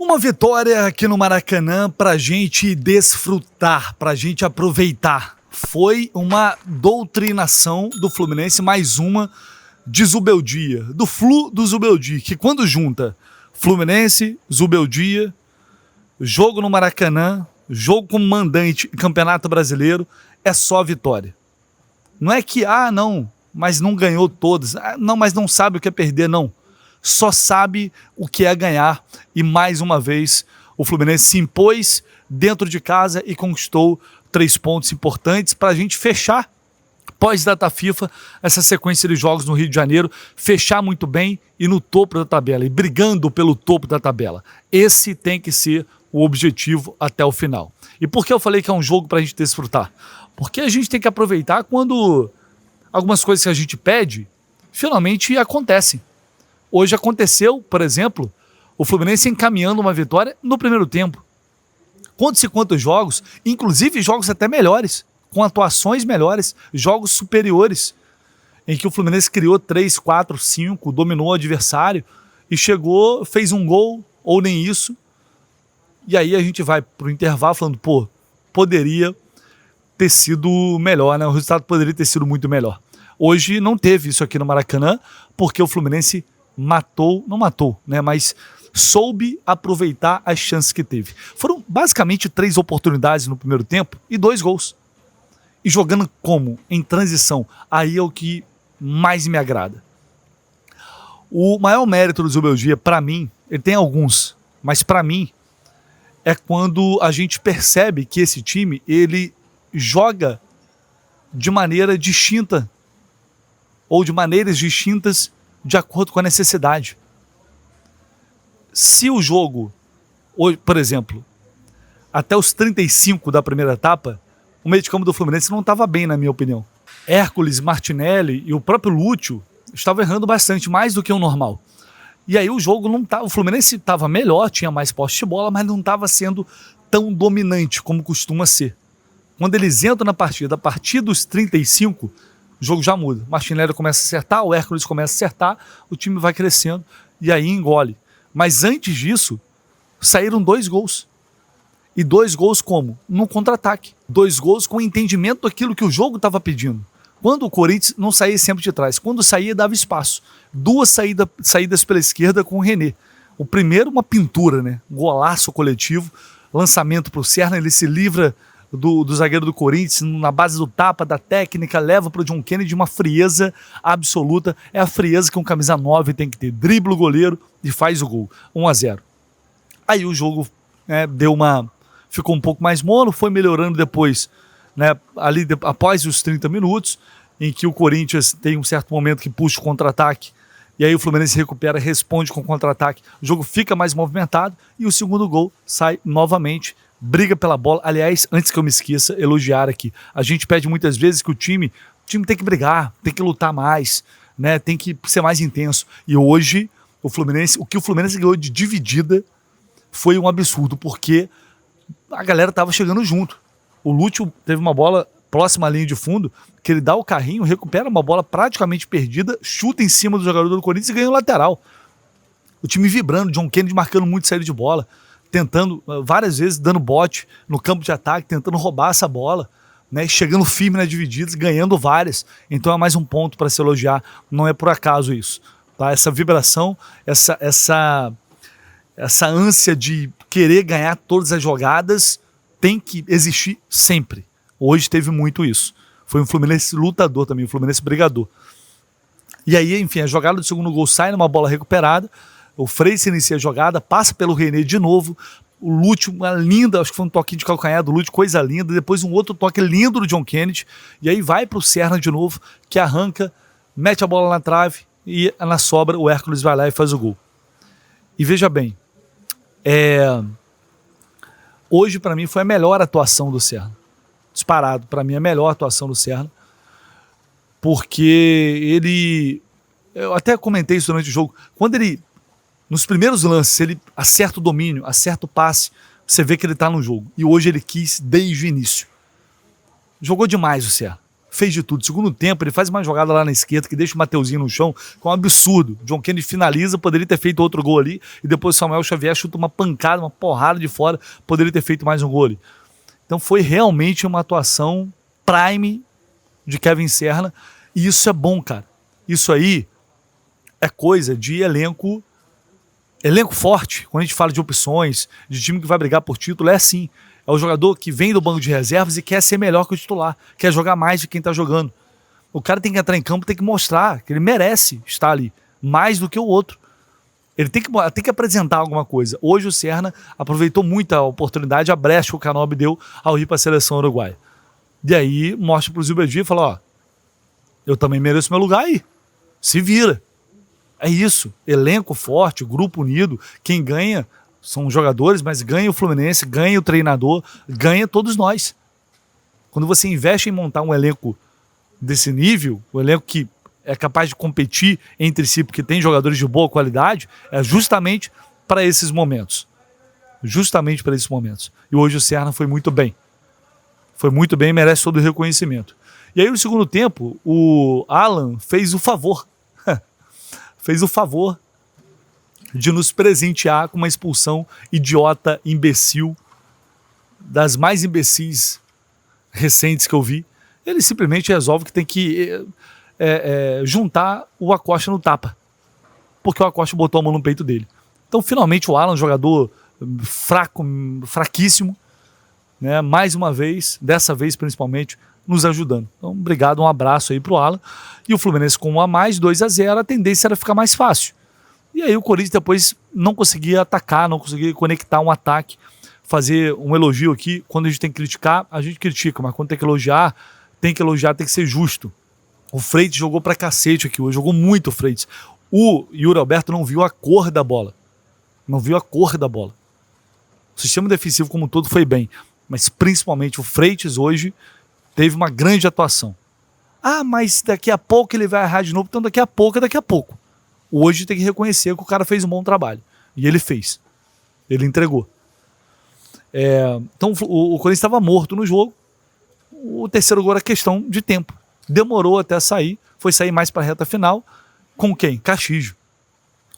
Uma vitória aqui no Maracanã para a gente desfrutar, para a gente aproveitar. Foi uma doutrinação do Fluminense, mais uma de Zubeldia, do Flu do Zubeldia, que quando junta Fluminense, Zubeldia, jogo no Maracanã, jogo como mandante em Campeonato Brasileiro, é só vitória. Não é que, não, mas não ganhou todas, não, mas não sabe o que é perder, não. Só sabe o que é ganhar e mais uma vez o Fluminense se impôs dentro de casa e conquistou 3 pontos importantes para a gente fechar pós-data FIFA essa sequência de jogos no Rio de Janeiro, fechar muito bem e no topo da tabela e brigando pelo topo da tabela. Esse tem que ser o objetivo até o final. E por que eu falei que é um jogo para a gente desfrutar? Porque a gente tem que aproveitar quando algumas coisas que a gente pede finalmente acontecem. Hoje aconteceu, por exemplo, o Fluminense encaminhando uma vitória no primeiro tempo. Quantos e quantos jogos, inclusive jogos até melhores, com atuações melhores, jogos superiores, em que o Fluminense criou 3, 4, 5, dominou o adversário e chegou, fez um gol, ou nem isso. E aí a gente vai para o intervalo falando, poderia ter sido melhor, né? O resultado poderia ter sido muito melhor. Hoje não teve isso aqui no Maracanã, porque o Fluminense não matou, né? Mas soube aproveitar as chances que teve. Foram basicamente 3 oportunidades no primeiro tempo e 2 gols. E jogando como? Em transição. Aí é o que mais me agrada. O maior mérito do Zubeldia, para mim, ele tem alguns, mas para mim, é quando a gente percebe que esse time, ele joga de maneira distinta, ou de maneiras distintas, de acordo com a necessidade. Se o jogo, por exemplo, até os 35 da primeira etapa, o meio de campo do Fluminense não estava bem, na minha opinião. Hércules, Martinelli e o próprio Lúcio estavam errando bastante, mais do que o normal. E aí o jogo não estava, o Fluminense estava melhor, tinha mais posse de bola, mas não estava sendo tão dominante como costuma ser. Quando eles entram na partida, a partir dos 35, o jogo já muda. O Martinelli começa a acertar, o Hércules começa a acertar, o time vai crescendo e aí engole. Mas antes disso, saíram 2 gols. E 2 gols como? No contra-ataque. 2 gols com entendimento daquilo que o jogo estava pedindo. Quando o Corinthians não saía sempre de trás, quando saía dava espaço. 2 saídas pela esquerda com o René. O primeiro uma pintura, né? Golaço coletivo, lançamento para o Serna, ele se livra do zagueiro do Corinthians, na base do tapa, da técnica, leva para o John Kennedy uma frieza absoluta. É a frieza que um camisa 9 tem que ter. Dribla o goleiro e faz o gol. 1-0. Aí o jogo, né, ficou um pouco mais mono, foi melhorando depois, né, ali após os 30 minutos, em que o Corinthians tem um certo momento que puxa o contra-ataque, e aí o Fluminense recupera, responde com o contra-ataque, o jogo fica mais movimentado, e o segundo gol sai novamente, briga pela bola. Aliás, antes que eu me esqueça, elogiar aqui, a gente pede muitas vezes que o time tem que brigar, tem que lutar mais, né, tem que ser mais intenso, e hoje o que o Fluminense ganhou de dividida foi um absurdo, porque a galera estava chegando junto. O Lúcio teve uma bola próxima à linha de fundo, que ele dá o carrinho, recupera uma bola praticamente perdida, chuta em cima do jogador do Corinthians e ganha o lateral. O time vibrando, John Kennedy marcando muito saída de bola, tentando várias vezes, dando bote no campo de ataque, tentando roubar essa bola, né, chegando firme nas divididas, ganhando várias. Então é mais um ponto para se elogiar, não é por acaso isso. Tá? Essa vibração, essa ânsia de querer ganhar todas as jogadas tem que existir sempre. Hoje teve muito isso. Foi um Fluminense lutador também, um Fluminense brigador. E aí, enfim, a jogada do segundo gol sai numa bola recuperada, o Freire inicia a jogada, passa pelo René de novo, o Lúcio, uma linda, acho que foi um toquinho de calcanhar do Lúcio, coisa linda, depois um outro toque lindo do John Kennedy, e aí vai para o Serna de novo, que arranca, mete a bola na trave, e na sobra o Hércules vai lá e faz o gol. E veja bem, hoje para mim foi a melhor atuação do Serna, disparado, para mim a melhor atuação do Serna, porque eu até comentei isso durante o jogo, quando ele, nos primeiros lances, ele acerta o domínio, acerta o passe, você vê que ele está no jogo, e hoje ele quis desde o início, jogou demais o Serna, fez de tudo. Segundo tempo, ele faz uma jogada lá na esquerda que deixa o Mateuzinho no chão, que é um absurdo. John Kennedy finaliza, poderia ter feito outro gol ali, e depois o Samuel Xavier chuta uma pancada, uma porrada de fora, poderia ter feito mais um gol ali. Então foi realmente uma atuação prime de Kevin Serna, e isso é bom, cara. Isso aí é coisa de elenco forte. Quando a gente fala de opções, de time que vai brigar por título, é assim. É o jogador que vem do banco de reservas e quer ser melhor que o titular, quer jogar mais de quem tá jogando. O cara tem que entrar em campo, tem que mostrar que ele merece estar ali, mais do que o outro. Ele tem que apresentar alguma coisa. Hoje o Serna aproveitou muito a oportunidade, a brecha que o Canóbio deu ao ir para a seleção uruguaia. E aí mostra pro Zilberdi e fala, ó, eu também mereço meu lugar aí. Se vira. É isso. Elenco forte, grupo unido. Quem ganha são os jogadores, mas ganha o Fluminense, ganha o treinador, ganha todos nós. Quando você investe em montar um elenco desse nível, um elenco que é capaz de competir entre si, porque tem jogadores de boa qualidade, é justamente para esses momentos. Justamente para esses momentos. E hoje o Serna foi muito bem. Foi muito bem e merece todo o reconhecimento. E aí no segundo tempo, o Alan fez o favor. Fez o favor de nos presentear com uma expulsão idiota, imbecil, das mais imbecis recentes que eu vi. Ele simplesmente resolve que tem que juntar o Acosta no tapa, porque o Acosta botou a mão no peito dele. Então finalmente o Alan, jogador fraquíssimo, né, mais uma vez, dessa vez principalmente, nos ajudando. Então obrigado, um abraço aí pro Alan. E o Fluminense com 1-2, 2-0, a tendência era ficar mais fácil. E aí o Corinthians depois não conseguia atacar, não conseguia conectar um ataque, fazer um elogio aqui. Quando a gente tem que criticar, a gente critica, mas quando tem que elogiar, tem que ser justo. O Freitas jogou pra cacete aqui hoje, jogou muito o Freitas. O Yuri Alberto não viu a cor da bola. Não viu a cor da bola. O sistema defensivo como um todo foi bem, mas principalmente o Freitas hoje teve uma grande atuação. Ah, mas daqui a pouco ele vai errar de novo, então daqui a pouco é daqui a pouco. Hoje tem que reconhecer que o cara fez um bom trabalho. E ele fez. Ele entregou. Então o Corinthians estava morto no jogo. O terceiro gol era questão de tempo. Demorou até sair. Foi sair mais para a reta final. Com quem? Castillo.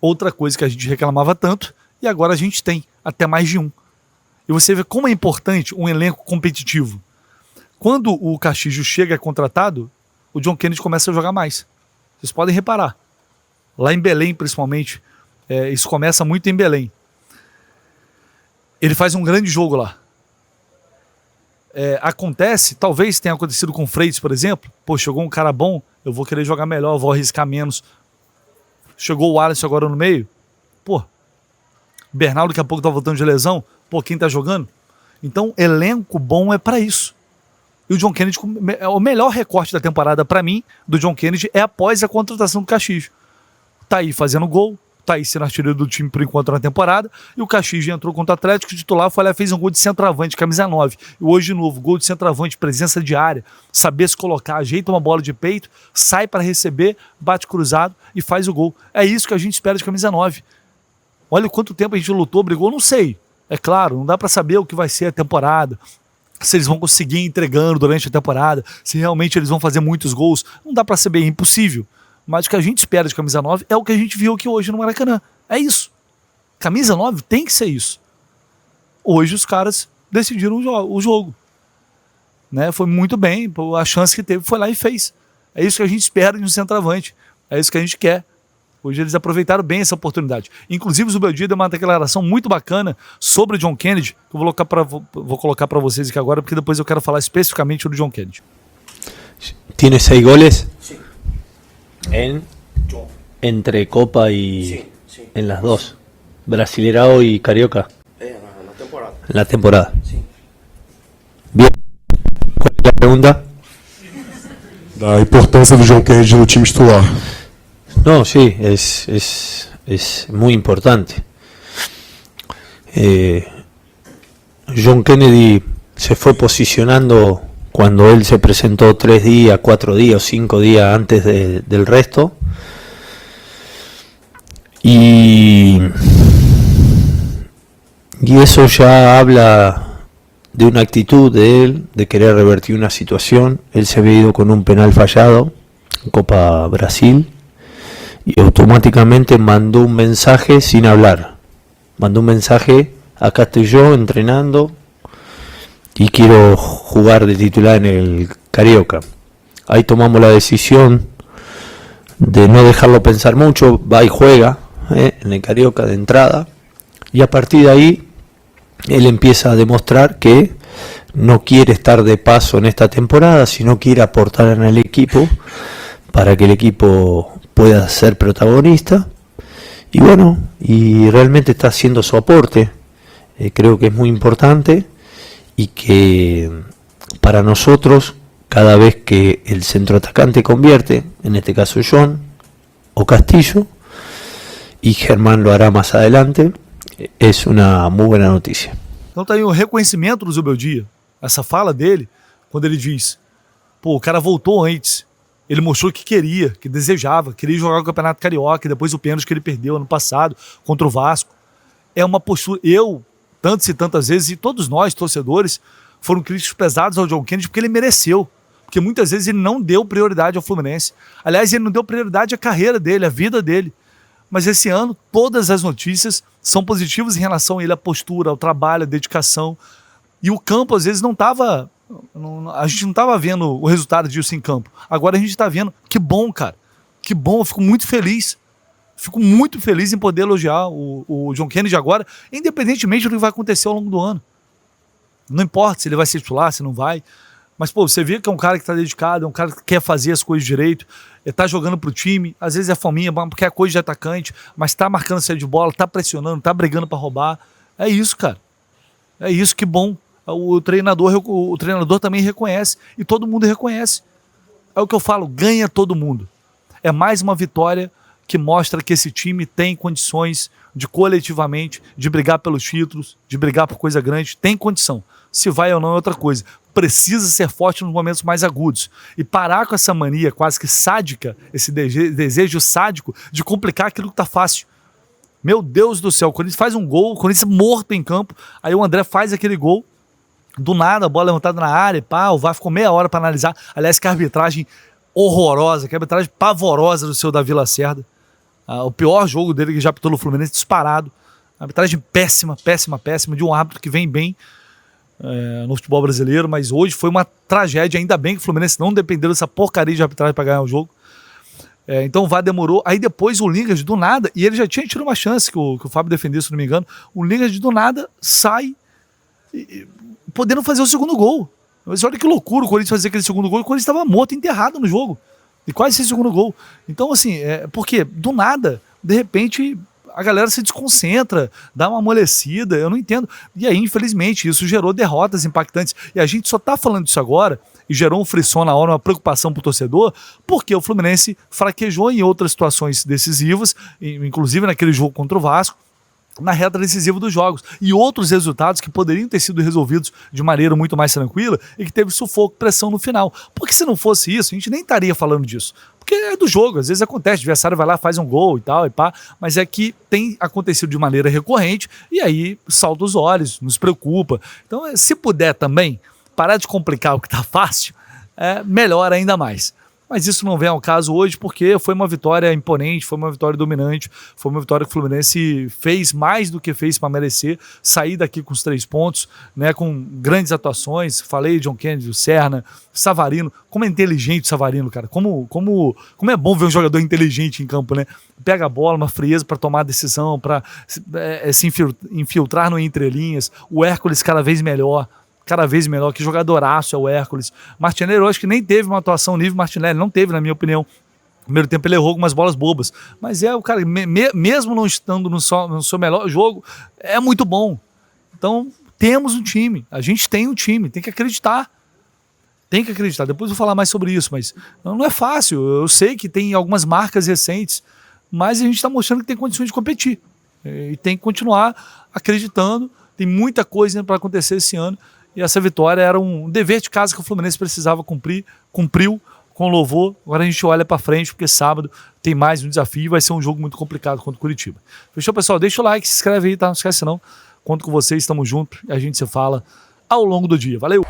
Outra coisa que a gente reclamava tanto. E agora a gente tem até mais de um. E você vê como é importante um elenco competitivo. Quando o Castillo chega contratado, o John Kennedy começa a jogar mais. Vocês podem reparar. Lá em Belém, principalmente, isso começa muito em Belém. Ele faz um grande jogo lá. Acontece, talvez tenha acontecido com o Freitas, por exemplo. Pô, chegou um cara bom, eu vou querer jogar melhor, eu vou arriscar menos. Chegou o Alisson agora no meio. Pô, Bernardo daqui a pouco tá voltando de lesão. Pô, quem tá jogando? Então, elenco bom é para isso. E o John Kennedy, o melhor recorte da temporada para mim, do John Kennedy, é após a contratação do Castillo. Tá aí fazendo gol, tá aí sendo artilheiro do time por enquanto na temporada, e o Castillo entrou contra o Atlético, titular, foi lá, fez um gol de centroavante, camisa 9, e hoje de novo, gol de centroavante, presença de área, saber se colocar, ajeita uma bola de peito, sai para receber, bate cruzado e faz o gol. É isso que a gente espera de camisa 9. Olha quanto tempo a gente lutou, brigou, não sei, é claro, não dá para saber o que vai ser a temporada, se eles vão conseguir entregando durante a temporada, se realmente eles vão fazer muitos gols, não dá para saber, é impossível. Mas o que a gente espera de camisa 9 é o que a gente viu aqui hoje no Maracanã. É isso. Camisa 9 tem que ser isso. Hoje os caras decidiram o jogo. Né? Foi muito bem, a chance que teve foi lá e fez. É isso que a gente espera de um centroavante. É isso que a gente quer. Hoje eles aproveitaram bem essa oportunidade. Inclusive o Zubeldia deu uma declaração muito bacana sobre o John Kennedy, que eu vou colocar para vocês aqui agora, porque depois eu quero falar especificamente do John Kennedy. ¿Tiene 6 goles? Sí. Entre Copa y sí. En las dos, Brasileirao y Carioca. En la temporada. En la temporada. Sí. Bien. ¿Cuál es la pregunta? Da importância do John Kennedy no time titular. No, sí, es muy importante. John Kennedy se fue posicionando cuando él se presentó 3 días, 4 días, 5 días antes del resto. Y eso ya habla de una actitud de él, de querer revertir una situación. Él se había ido con un penal fallado en Copa Brasil y automáticamente mandó un mensaje sin hablar. Mandó un mensaje: acá estoy yo entrenando y quiero jugar de titular en el Carioca. Ahí tomamos la decisión de no dejarlo pensar mucho, va y juega en el Carioca de entrada, y a partir de ahí él empieza a demostrar que no quiere estar de paso en esta temporada, sino quiere aportar en el equipo para que el equipo pueda ser protagonista. Y bueno, y realmente está haciendo su aporte, creo que es muy importante, y que para nosotros, cada vez que el centroatacante convierte, en este caso John o Castillo, y Germán lo hará más adelante, es uma muito boa notícia. Então tá aí um reconhecimento do Zubeldia, essa fala dele, quando ele diz, pô, o cara voltou antes, ele mostrou que queria, que desejava, queria jogar o Campeonato Carioca, e depois o pênalti que ele perdeu ano passado contra o Vasco. É uma postura, eu, tantas e tantas vezes, e todos nós, torcedores, foram críticos pesados ao John Kennedy porque ele mereceu, porque muitas vezes ele não deu prioridade ao Fluminense. Aliás, ele não deu prioridade à carreira dele, à vida dele. Mas esse ano, todas as notícias são positivas em relação a ele, a postura, ao trabalho, a dedicação. E o campo, às vezes, não estava... A gente não estava vendo o resultado disso em campo. Agora a gente está vendo. Que bom, cara. Que bom, eu fico muito feliz. Fico muito feliz em poder elogiar o John Kennedy agora, independentemente do que vai acontecer ao longo do ano. Não importa se ele vai ser titular, se não vai. Mas, pô, você vê que é um cara que está dedicado, é um cara que quer fazer as coisas direito, está jogando pro time, às vezes é fominha, porque é coisa de atacante, mas está marcando saída de bola, está pressionando, está brigando para roubar. É isso, cara. É isso, que bom. O treinador também reconhece, e todo mundo reconhece. É o que eu falo, ganha todo mundo. É mais uma vitória que mostra que esse time tem condições de coletivamente, de brigar pelos títulos, de brigar por coisa grande, tem condição. Se vai ou não é outra coisa. Precisa ser forte nos momentos mais agudos. E parar com essa mania quase que sádica, esse desejo sádico de complicar aquilo que tá fácil. Meu Deus do céu, o Corinthians faz um gol, o Corinthians morto em campo, aí o André faz aquele gol, do nada, a bola levantada na área, pá, o VAR ficou meia hora para analisar. Aliás, que arbitragem horrorosa, que arbitragem pavorosa do seu Davi Lacerda. O pior jogo dele que já apitou no Fluminense, disparado. Arbitragem péssima, péssima, péssima, de um árbitro que vem bem no futebol brasileiro, mas hoje foi uma tragédia. Ainda bem que o Fluminense não dependeu dessa porcaria de arbitragem para ganhar o jogo. Então o VAR demorou. Aí depois o Lingard, do nada, e ele já tinha tido uma chance que o Fábio defendeu, se não me engano, o Lingard do nada sai podendo fazer o segundo gol. Mas olha que loucura o Corinthians fazer aquele segundo gol, e o Corinthians estava morto, enterrado no jogo. E quase esse segundo gol. Então, assim, porque do nada, de repente, a galera se desconcentra, dá uma amolecida, eu não entendo. E aí, infelizmente, isso gerou derrotas impactantes. E a gente só tá falando disso agora, e gerou um frisson na hora, uma preocupação pro torcedor, porque o Fluminense fraquejou em outras situações decisivas, inclusive naquele jogo contra o Vasco, na reta decisiva dos jogos, e outros resultados que poderiam ter sido resolvidos de maneira muito mais tranquila e que teve sufoco, pressão no final. Porque se não fosse isso, a gente nem estaria falando disso. Porque é do jogo, às vezes acontece, o adversário vai lá, faz um gol e tal, e pá, mas é que tem acontecido de maneira recorrente, e aí salta os olhos, nos preocupa. Então, se puder também parar de complicar o que tá fácil, melhor ainda mais. Mas isso não vem ao caso hoje, porque foi uma vitória imponente, foi uma vitória dominante, foi uma vitória que o Fluminense fez mais do que fez para merecer, sair daqui com os 3 pontos, né, com grandes atuações. Falei John Kennedy, o Serna, Savarino. Como é inteligente o Savarino, cara. Como é bom ver um jogador inteligente em campo, né? Pega a bola, uma frieza para tomar a decisão, para se infiltrar no entrelinhas. O Hércules cada vez melhor, que jogadoraço é o Hércules. Martinelli, eu acho que nem teve uma atuação nível Martinelli, não teve, na minha opinião. No primeiro tempo ele errou algumas bolas bobas, mas o cara, mesmo não estando no seu melhor jogo, é muito bom. Então, temos um time, a gente tem um time, tem que acreditar. Depois eu vou falar mais sobre isso, mas não é fácil. Eu sei que tem algumas marcas recentes, mas a gente está mostrando que tem condições de competir. E tem que continuar acreditando. Tem muita coisa para acontecer esse ano. E essa vitória era um dever de casa que o Fluminense precisava cumprir, cumpriu com louvor. Agora a gente olha para frente, porque sábado tem mais um desafio e vai ser um jogo muito complicado contra o Curitiba. Fechou, pessoal? Deixa o like, se inscreve aí, tá? Não esquece não. Conto com vocês, estamos juntos e a gente se fala ao longo do dia. Valeu!